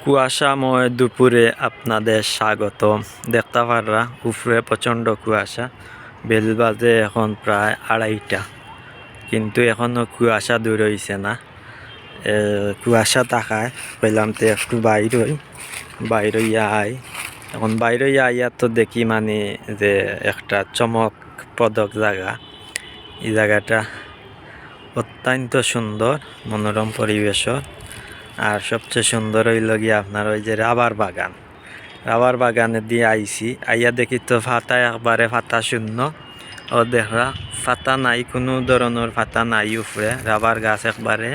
কুয়াশাময় দুপুরে আপনাদের স্বাগত। দেখতে পাররা উপরে প্রচণ্ড কুয়াশা। বেল বাজে এখন প্রায় 2:30, কিন্তু এখনও কুয়াশা দূর হইছে না। কুয়াশা থাকায় পেলাম তো একটু বাইর হইয়া এখন বাইর হইয়া আইয়া তো দেখি মানে যে একটা চমকপ্রদক জায়গা। এই জায়গাটা অত্যন্ত সুন্দর, মনোরম পরিবেশ। আর সবচেয়ে সুন্দর হইল গিয়ে আপনার ওই যে রাবার বাগানে দিয়ে আইয়া দেখি তো ফাতা একবারে ফাতা শূন্য। ও দেখরা ফাতা নাই, কোনো ধরনের ফাতা নাই উপরে। রাবার গাছ একবারে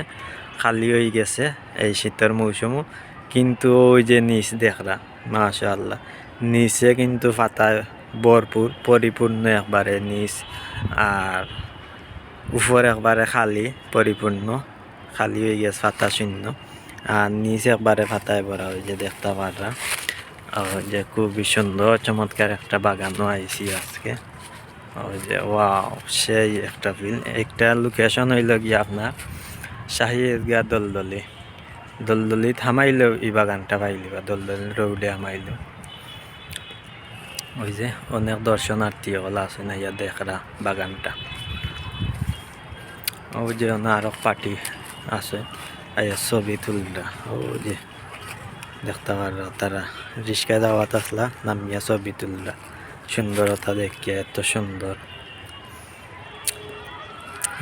খালি হয়ে গেছে এই শীতের মৌসুমও। কিন্তু ওই যে নিচ দেখরা, মাশাআল্লাহ, নিচে কিন্তু ফাতা ভরপুর, পরিপূর্ণ একবারে নিচ। আর উপর একবারে খালি, পরিপূর্ণ খালি হয়ে গেছে, ফাতা শূন্য। আর নিচে একবারে ফাতায় ভরা, ওই যে দেখতে পাররা। যে খুবই সুন্দর চমৎকার একটা বাগানও আইছি আজকে। ওই যে ওয়াও, সেই একটা ফিল। একটা লোকেশন হইল গিয়ে আপনার শাহী ঈদগাহ দলদলি থামাইলেও এই বাগানটা পাইলি, বা দলদলি রৌডে থামাইলেও ওই যে অনেক দর্শনার্থী হল আছে না ইয়া দেখরা বাগানটা। ওই যে আরো পার্টি আছে ছবি তুলরা। ওই যে দেখতে পারো তারা রিস্কায় দাওয়াত আসলা, নামিয়া ছবি তুলরা। সুন্দরতা দেখিয়া এত সুন্দর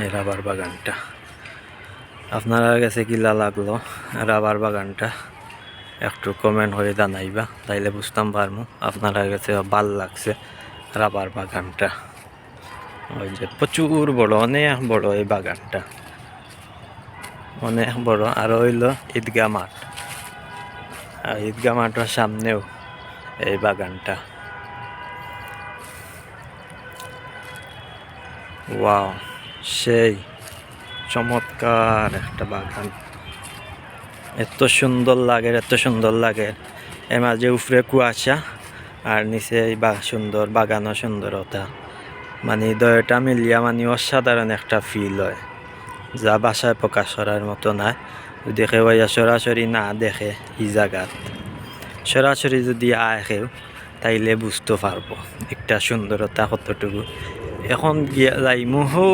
এই রাবার বাগানটা। আপনারা কাছে কিলা লাগলো রাবার বাগানটা একটু কমেন্ট করে জানাইবা, তাইলে বুঝতাম পারবো আপনারা কাছে ভাল লাগছে রাবার বাগানটা। ওই যে প্রচুর বড়, অনেক বড় এই বাগানটা, অনেক বড়। আর হইল ঈদগাহ মাঠ, আর ঈদগাহ মাঠের সামনেও এই বাগানটা। ওয়াও, সেই চমৎকার একটা বাগান। এত সুন্দর লাগে। এর মাঝে উপরে কুয়াশা আর নিচে এই সুন্দর বাগানও সুন্দরতা, মানে দয়টা মিলিয়া মানে অসাধারণ একটা ফিল হয়, যা বাসায় প্রকাশ করার মতো না। যদি কেউ সরাসরি না দেখে এই জায়গাত, সরাসরি যদি কেউ, তাইলে বুঝতে পারবো একটা সুন্দরতা কতটুকু। এখন গিয়া যাইমু হো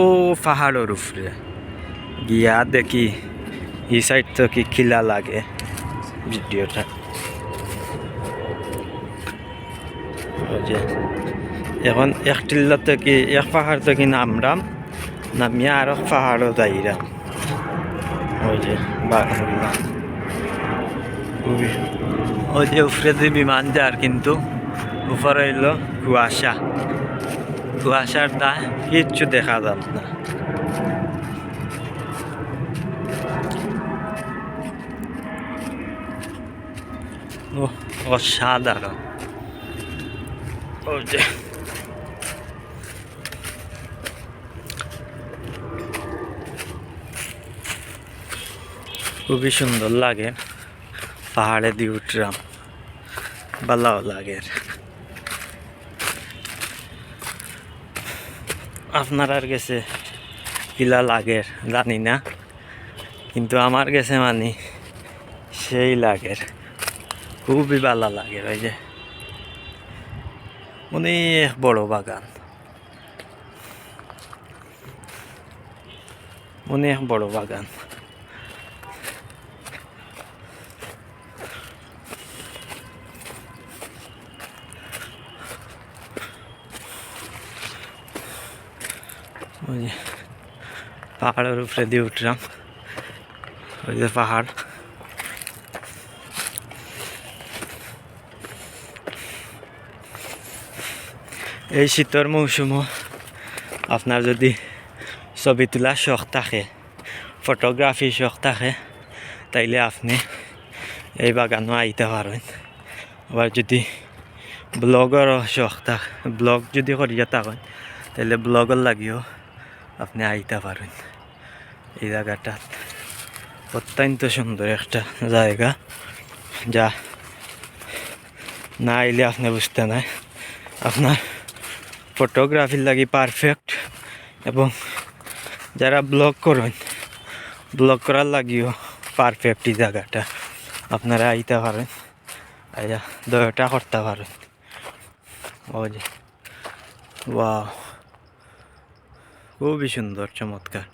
পাহাড়ের উপরে গিয়া দেখি এই সাইড তো কি খিলা লাগে ভিডিওটা। এখন এক টিল্লা থেকে এক পাহাড় থেকে নামিয়া আর পাহাড়ও যাইরাম। ওই যে বাগানগুলা, ওই যে উপরে যে বিমান যার, কিন্তু উপরে হইল কুয়াশার দা কিচ্ছু দেখা যাবে না। অসাধারণ। ওই যে খুবই সুন্দর লাগে, পাহাড়ে দিয়ে উঠলাম, ভালো লাগে। আপনার গেছে কিলা লাগে জানি না, কিন্তু আমার গেছে মানে সেই লাগে, খুবই ভালো লাগে। ওই যে অনেক বড় বাগান, অনেক বড় বাগান। ওই যে পাহাড়ের উপরে দিয়ে উঠলাম, ওই যে পাহাড়। এই শীতের মৌসুমও আপনার যদি ছবি তোলার শখ থাকে, ফটোগ্রাফির শখ থাকে, তাইলে আপনি এই বাগানও আইতে পারেন। আবার যদি ব্লগেরও শখ থাকে, ব্লগ যদি করিয়া থাকেন, তাহলে ব্লগের লাগিও আপনি আইতে পারেন। এই জায়গাটা অত্যন্ত সুন্দর একটা জায়গা, যা না আইলে আপনি বুঝতে নাই। আপনার ফটোগ্রাফির লাগি পারফেক্ট, এবং যারা ব্লগ করেন, ব্লগ করার লাগিও পারফেক্ট এই জায়গাটা। আপনারা আইতে পারেন, আইয়া দয়াটা করতে পারেন। ও যে ওয়াও, খুবই সুন্দর, চমৎকার,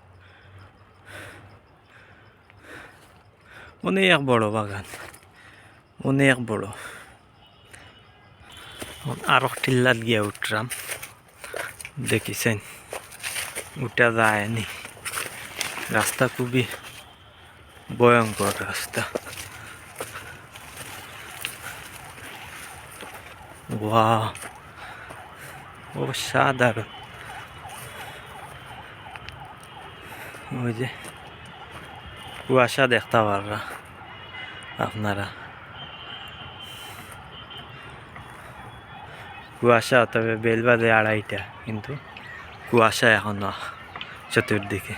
অনেক বড় বাগান, অনেক বড়। আরো টিল্লাত গিয়া উঠলাম, দেখিছেন উঠা যায়নি, রাস্তা খুবই ভয়ঙ্কর রাস্তা। ওয়াও, অসাধারণ। ওই যে কুয়াশা দেখতে পাররা আপনারা, কুয়াশা, তবে বেল বাজে 2:30, কিন্তু কুয়াশা এখনো চতুর্দিকে।